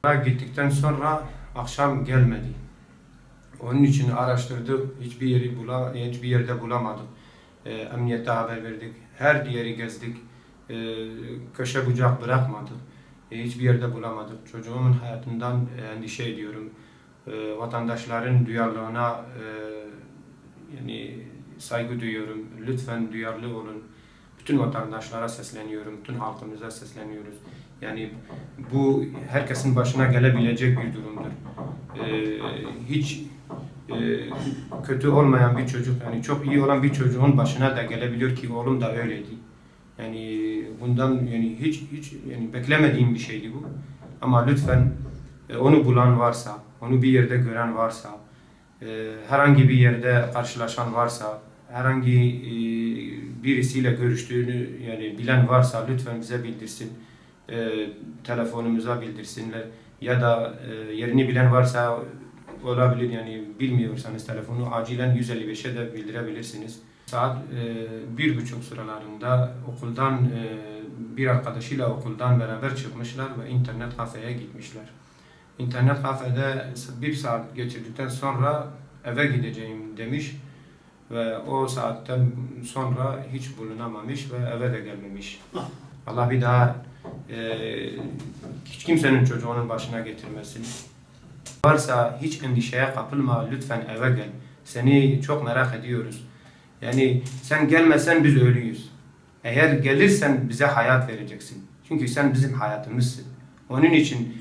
Gittikten sonra akşam gelmedi. Onun için araştırdık, hiçbir yerde bulamadık. Emniyete haber verdik, her yeri gezdik, köşe bucak bırakmadık. Hiçbir yerde bulamadık. Çocuğumun hayatından endişe ediyorum. Vatandaşların duyarlılığına yani saygı duyuyorum. Lütfen duyarlı olun. Bütün vatandaşlara sesleniyorum, bütün halkımıza sesleniyoruz. Yani bu herkesin başına gelebilecek bir durumdur. Hiç kötü olmayan bir çocuk, yani çok iyi olan bir çocuğun başına da gelebiliyor ki oğlum da öyleydi. Yani bundan yani hiç yani beklemediğim bir şeydi bu. Ama lütfen onu bulan varsa, onu bir yerde gören varsa, herhangi bir yerde karşılaşan varsa, herhangi birisiyle görüştüğünü yani bilen varsa lütfen bize bildirsin. Telefonumuza bildirsinler ya da yerini bilen varsa olabilir, yani bilmiyorsanız telefonu acilen 155'e de bildirebilirsiniz. Saat 1:30 sıralarında okuldan bir arkadaşıyla okuldan beraber çıkmışlar ve internet kafeye gitmişler. İnternet kafede 1 saat geçirdikten sonra eve gideceğim demiş ve o saatten sonra hiç bulunamamış ve eve de gelmemiş. Allah bir daha hiç kimsenin çocuğunun başına getirmesin. Varsa hiç endişeye kapılma, lütfen eve gel. Seni çok merak ediyoruz. Yani sen gelmesen biz ölüyüz. Eğer gelirsen bize hayat vereceksin. Çünkü sen bizim hayatımızsın. Onun için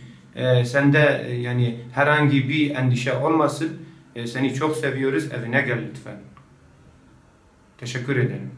sende yani herhangi bir endişe olmasın. Seni çok seviyoruz. Evine gel lütfen. Teşekkür ederim.